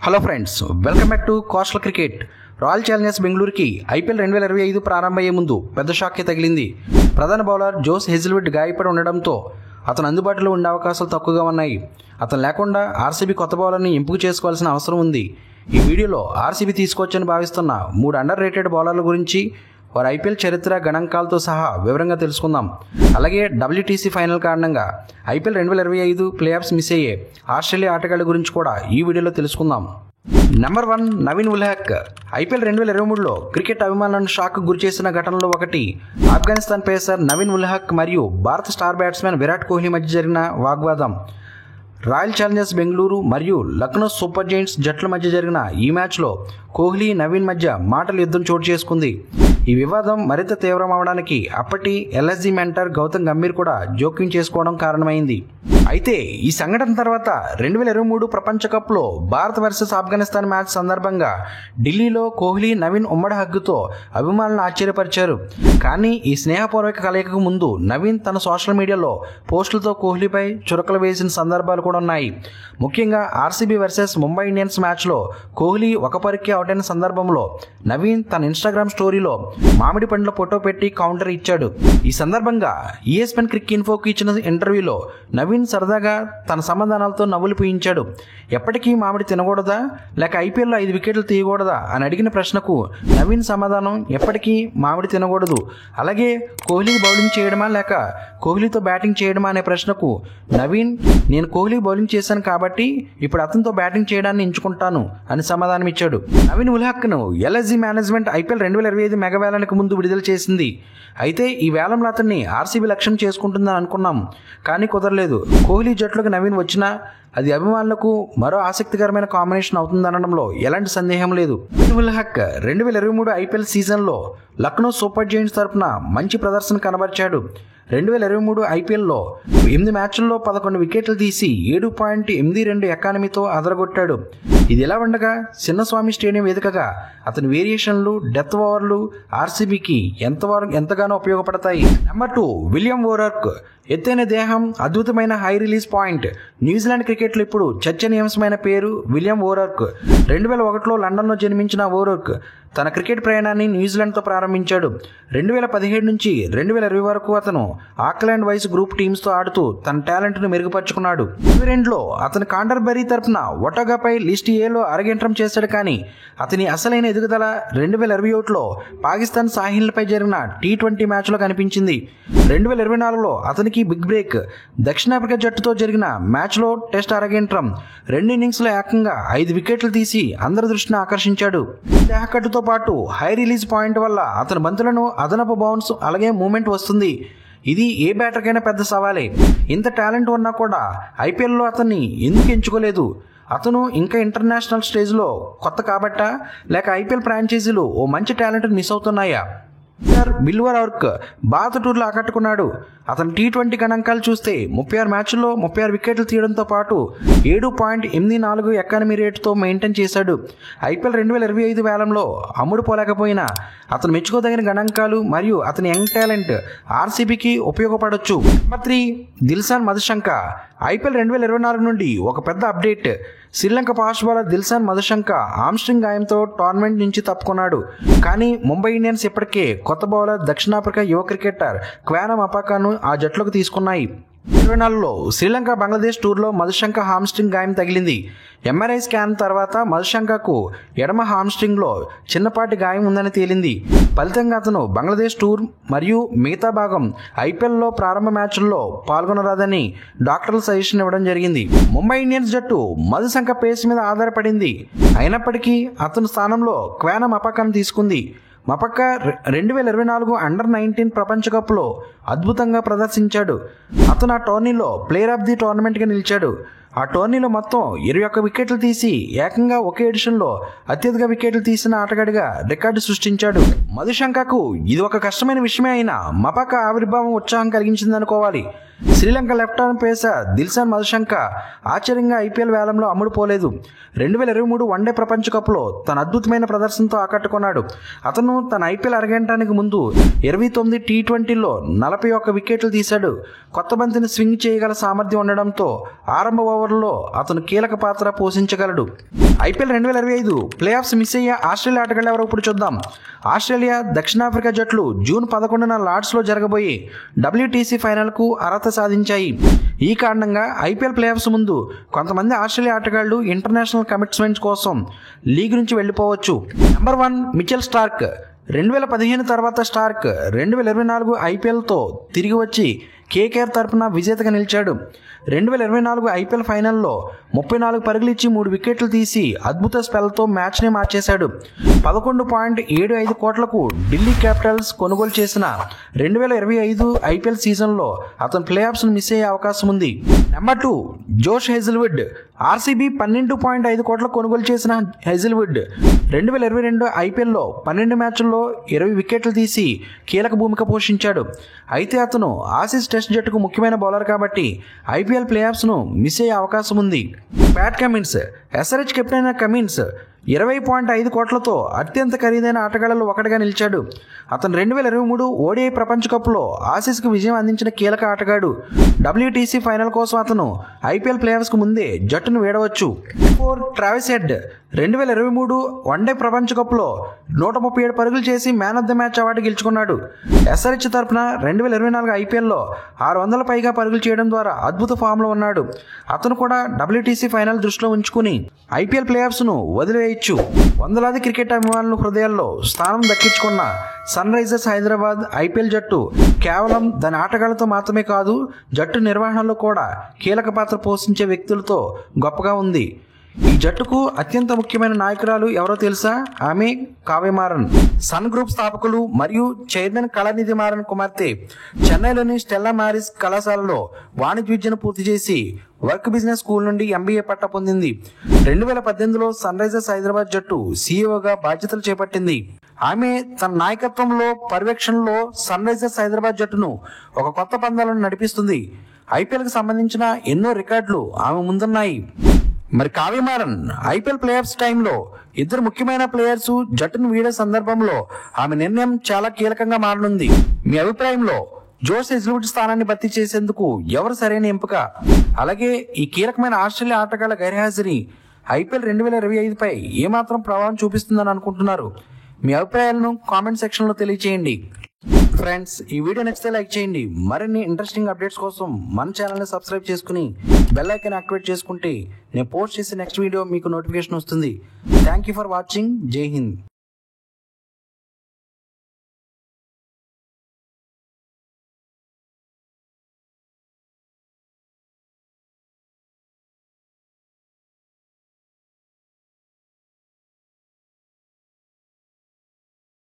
Hello friends, welcome back to coastal cricket. Royal Challengers బెంగళూరుకి IPL 2025 ప్రారంభమయ్యే ముందు పెద్ద షాకే తగిలింది. ప్రధాన బౌలర్ జోస్ హేజిల్వుడ్ గాయపడి ఉండడంతో అతను అందుబాటులో ఉండే అవకాశాలు తక్కువగా ఉన్నాయి. అతను లేకుండా ఆర్సీబీ కొత్త బౌలర్ని ఎంపిక చేసుకోవాల్సిన అవసరం ఉంది. ఈ వీడియోలో ఆర్సీబీ తీసుకొచ్చని భావిస్తున్న 3 అండర్ రేటెడ్ బౌలర్ల గురించి, వారి ఐపీఎల్ చరిత్ర, గణాంకాలతో సహా వివరంగా తెలుసుకుందాం. అలాగే WTC ఫైనల్ కారణంగా ఐపీఎల్ 2025 ప్లే ఆఫ్స్ మిస్ అయ్యే ఆస్ట్రేలియా ఆటగాళ్ల గురించి కూడా ఈ వీడియోలో తెలుసుకుందాం. నెంబర్ 1 నవీన్ ఉల్హాక్. ఐపీఎల్ 2023లో క్రికెట్ అభిమానులను షాక్ గురిచేసిన ఘటనలో ఒకటి ఆఫ్ఘనిస్తాన్ పేసర్ నవీన్ ఉల్హాక్ మరియు భారత స్టార్ బ్యాట్స్మెన్ విరాట్ కోహ్లీ మధ్య జరిగిన వాగ్వాదం. రాయల్ ఛాలెంజర్స్ బెంగళూరు మరియు లక్నో సూపర్ జైంట్స్ జట్ల మధ్య జరిగిన ఈ మ్యాచ్లో కోహ్లీ, నవీన్ మధ్య మాటల యుద్ధం చోటు చేసుకుంది. ఈ వివాదం మరింత తీవ్రం అవడానికి అప్పటి LSG మెంటర్ గౌతమ్ గంభీర్ కూడా జోక్యం చేసుకోవడం కారణమైంది. అయితే ఈ సంఘటన తర్వాత 2023 ప్రపంచ కప్లో భారత్ వర్సెస్ ఆఫ్ఘనిస్తాన్ మ్యాచ్ సందర్భంగా ఢిల్లీలో కోహ్లీ, నవీన్ ఉమ్మడి హగ్గుతో అభిమానులను ఆశ్చర్యపరిచారు. కానీ ఈ స్నేహపూర్వక కలయికకు ముందు నవీన్ తన సోషల్ మీడియాలో పోస్టులతో కోహ్లీపై చురకలు వేసిన సందర్భాలు కూడా ఉన్నాయి. ముఖ్యంగా ఆర్సీబీ వర్సెస్ ముంబై ఇండియన్స్ మ్యాచ్లో కోహ్లీ ఒక పరికి అవుట్ అయిన సందర్భంలో నవీన్ తన ఇన్స్టాగ్రామ్ స్టోరీలో మామిడి పండ్ల ఫోటో పెట్టి కౌంటర్ ఇచ్చాడు. ఈ సందర్భంగా ESPN క్రిక్ ఇన్ఫోకి ఇచ్చిన ఇంటర్వ్యూలో నవీన్ సరదాగా తన సమాధానాలతో నవ్వులు పూయించాడు. ఎప్పటికీ మామిడి తినకూడదా, లేక ఐపీఎల్లో 5 వికెట్లు తీయకూడదా అని అడిగిన ప్రశ్నకు నవీన్ సమాధానం ఎప్పటికీ మామిడి తినకూడదు. అలాగే కోహ్లీ బౌలింగ్ చేయడమా లేక కోహ్లీతో బ్యాటింగ్ చేయడమా అనే ప్రశ్నకు నవీన్, నేను కోహ్లీ బౌలింగ్ చేశాను కాబట్టి ఇప్పుడు అతనితో బ్యాటింగ్ చేయడాన్ని ఎంచుకుంటాను అని సమాధానం ఇచ్చాడు. నవీన్ ఉల్హాక్ను LSG మేనేజ్మెంట్ ఐపీఎల్ 2025 మెగా వేలానికి ముందు విడుదల చేసింది. అయితే ఈ వేలంలో అతన్ని ఆర్సీబీ లక్ష్యం చేసుకుంటుందని అనుకున్నాం, కానీ కుదరలేదు. కోహ్లీ జట్లోకి నవీన్ వచ్చినా అది అభిమానులకు మరో ఆసక్తికరమైన కాంబినేషన్ అవుతుందనడంలో ఎలాంటి సందేహం లేదు. నవీన్ ఉల్హాక్ 2023 ఐపీఎల్ సీజన్లో లక్నో సూపర్ జైంట్స్ తరఫున మంచి ప్రదర్శన కనబరిచాడు. 2023 ఐపీఎల్లో 8 మ్యాచ్ల్లో 11 వికెట్లు తీసి 7.82 ఎకానమీతో అదరగొట్టాడు. ఇది ఎలా ఉండగా చిన్నస్వామి స్టేడియం వేదికగా అతని వేరియేషన్లు, డెత్ ఓవర్లు ఆర్సీబీకి ఎంతగానో ఉపయోగపడతాయి. Number 2 William O'Rourke. ఎత్తైన దేహం, అద్భుతమైన హై రిలీజ్ పాయింట్. న్యూజిలాండ్ క్రికెట్లో ఇప్పుడు చర్చనీయాంశమైన పేరు విలియం వోరర్క్. 2001లో లండన్లో జన్మించిన వోరర్క్ తన క్రికెట్ ప్రయాణాన్ని న్యూజిలాండ్తో ప్రారంభించాడు. 2017 నుంచి 2020 వరకు అతను ఆక్లాండ్ వైస్ గ్రూప్ టీమ్స్తో ఆడుతూ తన టాలెంట్ను మెరుగుపరుచుకున్నాడు. 2022లో అతను కాంటర్బరీ తరఫున ఒటోగాపై లిస్ట్ Aలో అరగంటం చేశాడు. కానీ అతని అసలైన ఎదుగుదల 2021లో పాకిస్తాన్ సాహిల్పై జరిగిన T20 మ్యాచ్లో కనిపించింది. 2024లో అతనికి బిగ్ బ్రేక్. దక్షిణాఫ్రికా జట్టుతో జరిగిన మ్యాచ్లో టెస్ట్ అరగంటం 2 ఇన్నింగ్స్లో ఏకంగా 5 వికెట్లు తీసి అందరి దృష్టిని ఆకర్షించాడు. దేహకట్టుతో పాటు హై రిలీజ్ పాయింట్ వల్ల అతని బంతులను అదనపు బౌన్స్, అలాగే మూమెంట్ వస్తుంది. ఇది ఏ బ్యాటర్కైనా పెద్ద సవాలే. ఇంత టాలెంట్ ఉన్నా కూడా ఐపీఎల్లో అతన్ని ఎందుకు ఎంచుకోలేదు? అతను ఇంకా ఇంటర్నేషనల్ స్టేజ్లో కొత్త కాబట్టా, లేక ఐపీఎల్ ఫ్రాంచైజీలు ఓ మంచి టాలెంట్ మిస్ అవుతున్నాయా? బిల్వర్ వర్క్ భారత టూర్లో ఆకట్టుకున్నాడు. అతను T20 గణాంకాలు చూస్తే 36 మ్యాచ్ల్లో 36 వికెట్లు తీయడంతో పాటు 7.84 ఎకానమీ రేటుతో మెయింటైన్ చేశాడు. ఐపీఎల్ 2025 వేలంలో అమ్ముడు పోలేకపోయినా అతను మెచ్చుకోదగిన గణాంకాలు మరియు అతని యంగ్ టాలెంట్ ఆర్సీబీకి ఉపయోగపడవచ్చు. నెంబర్ 3 దిల్షాన్ మధుశంక. ఐపీఎల్ 2024 నుండి ఒక పెద్ద update. Sri Lanka fast bowler Dilshan Madushanka hamstring గాయంతో టోర్నమెంట్ నుంచి తప్పుకున్నాడు. కానీ ముంబై ఇండియన్స్ ఇప్పటికే కొత్త బౌలర్ దక్షిణాఫ్రికా యువ క్రికెటర్ క్వానా మపాకాను ఆ జట్లోకి తీసుకున్నాయి. 2024లో శ్రీలంక బంగ్లాదేశ్ టూర్లో మధుశంక హామ్స్ట్రింగ్ గాయం తగిలింది. MRI స్కాన్ తర్వాత మధుశంకకు ఎడమ హామ్స్ట్రింగ్లో చిన్నపాటి గాయం ఉందని తేలింది. ఫలితంగా అతను బంగ్లాదేశ్ టూర్ మరియు మిగతా భాగం ఐపీఎల్లో ప్రారంభ మ్యాచ్ల్లో పాల్గొనరాదని డాక్టర్లు సజెషన్ ఇవ్వడం జరిగింది. ముంబై ఇండియన్స్ జట్టు మధుశంక పేస్ మీద ఆధారపడింది. అయినప్పటికీ అతని స్థానంలో క్వానా మపాకాను తీసుకుంది. మపక్క 2024 అండర్-19 ప్రపంచ కప్లో అద్భుతంగా ప్రదర్శించాడు. అతను ఆ టోర్నీలో ప్లేయర్ ఆఫ్ ది టోర్నమెంట్గా నిలిచాడు. ఆ టోర్నీలో మొత్తం 21 వికెట్లు తీసి ఏకంగా ఒకే ఎడిషన్లో అత్యధిక వికెట్లు తీసిన ఆటగాడిగా రికార్డు సృష్టించాడు. మధుశంకకు ఇది ఒక కష్టమైన విషయమే అయినా మపాక ఆవిర్భావం ఉత్సాహం కలిగించిందనుకోవాలి. Sri Lanka left arm pacer Dilshan Madushanka ఆశ్చర్యంగా ఐపీఎల్ వేలంలో అమ్ముడుపోలేదు. 2023 వన్డే ప్రపంచ కప్లో తన అద్భుతమైన ప్రదర్శనతో ఆకట్టుకున్నాడు. అతను తన ఐపీఎల్ అరగంటానికి ముందు 29 T20లో 41 వికెట్లు తీశాడు. కొత్త బంతిని స్వింగ్ చేయగల సామర్థ్యం ఉండడంతో ఆరంభ ఓవర్లలో అతను కీలక పాత్ర పోషించగలడు. ఐపీఎల్ 2025 ప్లే ఆఫ్స్ మిస్ అయ్యే ఆస్ట్రేలియా ఆటగాళ్ళు ఎవరో ఇప్పుడు చూద్దాం. ఆస్ట్రేలియా, దక్షిణాఫ్రికా జట్లు జూన్ 11న లార్డ్స్లో జరగబోయే WTC ఫైనల్కు అర్హత సాధించాయి. ఈ కారణంగా ఐపీఎల్ ప్లే ఆఫ్స్ ముందు కొంతమంది ఆస్ట్రేలియా ఆటగాళ్లు ఇంటర్నేషనల్ కమిట్మెంట్స్ కోసం లీగ్ నుంచి వెళ్ళిపోవచ్చు. Number 1 Mitchell Starc. 2015 తర్వాత స్టార్క్ 2024 ఐపీఎల్తో తిరిగి వచ్చి కేకేఆర్ తరపున విజేతగా నిలిచాడు. 2024 ఐపీఎల్ ఫైనల్లో 34 పరుగులు ఇచ్చి 3 వికెట్లు తీసి అద్భుత స్పెల్తో మ్యాచ్ని మార్చేశాడు. 11.75 కోట్లకు ఢిల్లీ క్యాపిటల్స్ కొనుగోలు చేసిన 2025 ఐపీఎల్ సీజన్లో అతను ప్లే ఆఫ్స్ను మిస్ అయ్యే అవకాశం ఉంది. నెంబర్ 2 జోష్ హెజిల్వుడ్. ఆర్సీబీ 12.5 కోట్లకు కొనుగోలు చేసిన హెజిల్వుడ్ 2022 ఐపీఎల్లో 12 మ్యాచ్ల్లో 20 వికెట్లు తీసి కీలక భూమిక పోషించాడు. అయితే అతను ఆసీస్ టెస్ట్ జట్టుకు ముఖ్యమైన బౌలర్ కాబట్టి ఐపీఎల్ ప్లే ఆఫ్స్ను మిస్ అయ్యే అవకాశం ఉంది. Pat Cummins. ఎస్ఆర్హెచ్ కెప్టెన్ అయిన కమిన్స్ 20.5 కోట్లతో అత్యంత ఖరీదైన ఆటగాళ్లలో ఒకటిగా నిలిచాడు. అతను 2023 ఓడిఐ ప్రపంచ కప్లో ఆసీస్కు విజయం అందించిన కీలక ఆటగాడు. WTC ఫైనల్ కోసం అతను ఐపీఎల్ ప్లే ఆఫ్స్కు ముందే జట్టును వీడవచ్చు. 4 ట్రావిస్ హెడ్. 2023 వన్డే ప్రపంచ కప్లో 137 పరుగులు చేసి man of the match award గెలుచుకున్నాడు. ఎస్ఆర్హెచ్ తరపున 2024 ఐపీఎల్లో 600 పైగా పరుగులు చేయడం ద్వారా అద్భుత ఫామ్లో ఉన్నాడు. అతను కూడా WTC ఫైనల్ దృష్టిలో ఉంచుకుని ఐపీఎల్ ప్లే ఆఫ్స్ను వదిలివేయచ్చు. వందలాది క్రికెట్ అభిమానుల హృదయాల్లో స్థానం దక్కించుకున్న సన్ రైజర్స్ హైదరాబాద్ ఐపీఎల్ జట్టు కేవలం దాని ఆటగాళ్లతో మాత్రమే కాదు, జట్టు నిర్వహణలో కూడా కీలక పాత్ర పోషించే వ్యక్తులతో గొప్పగా ఉంది. ఈ జట్టుకు అత్యంత ముఖ్యమైన నాయకురాలు ఎవరో తెలుసా? ఆమె కావ్య మారన్. సన్ గ్రూప్ స్థాపకులు మరియు చైర్మన్ కళానిధి మారన్ కుమార్తె. చెన్నైలోని స్టెల్లా మారిస్ కళాశాలలో వాణిజ్య విద్యను పూర్తి చేసి వర్క్ బిజినెస్ స్కూల్ నుండి MBA పట్టా పొందింది. 2018లో సన్ రైజర్స్ హైదరాబాద్ జట్టు CEOగా బాధ్యతలు చేపట్టింది. ఆమె తన నాయకత్వంలో పర్యవేక్షణలో సన్ రైజర్స్ హైదరాబాద్ జట్టును ఒక కొత్త పందాలను నడిపిస్తుంది. ఐపీఎల్కి సంబంధించిన ఎన్నో రికార్డులు ఆమె ముందున్నాయి. మరి Kavya Maran IPL playoffs టైంలో ఇద్దరు ముఖ్యమైన ప్లేయర్స్ జట్టును వీడే సందర్భంలో ఆమె నిర్ణయం చాలా కీలకంగా మారనుంది. మీ అభిప్రాయంలో జోష్ హెజిల్వుడ్ స్థానాన్ని భర్తీ చేసేందుకు ఎవరు సరైన ఎంపిక? అలాగే ఈ కీలకమైన ఆస్ట్రేలియా ఆటగాళ్ల గైర్హాజరీ ఐపీఎల్ 2025 పై ఏమాత్రం ప్రభావం చూపిస్తుందని అనుకుంటున్నారు? మీ అభిప్రాయాలను కామెంట్ సెక్షన్లో తెలియచేయండి. ఫ్రెండ్స్, ఈ వీడియో నచ్చితే లైక్ చేయండి. మరిన్ని ఇంట్రెస్టింగ్ అప్డేట్స్ కోసం మన ఛానల్ని సబ్స్క్రైబ్ చేసుకుని బెల్ ఐకాన్ యాక్టివేట్ చేసుకుంటే నేను పోస్ట్ చేసే నెక్స్ట్ వీడియో మీకు నోటిఫికేషన్ వస్తుంది. Thank you for watching. జై హింద్.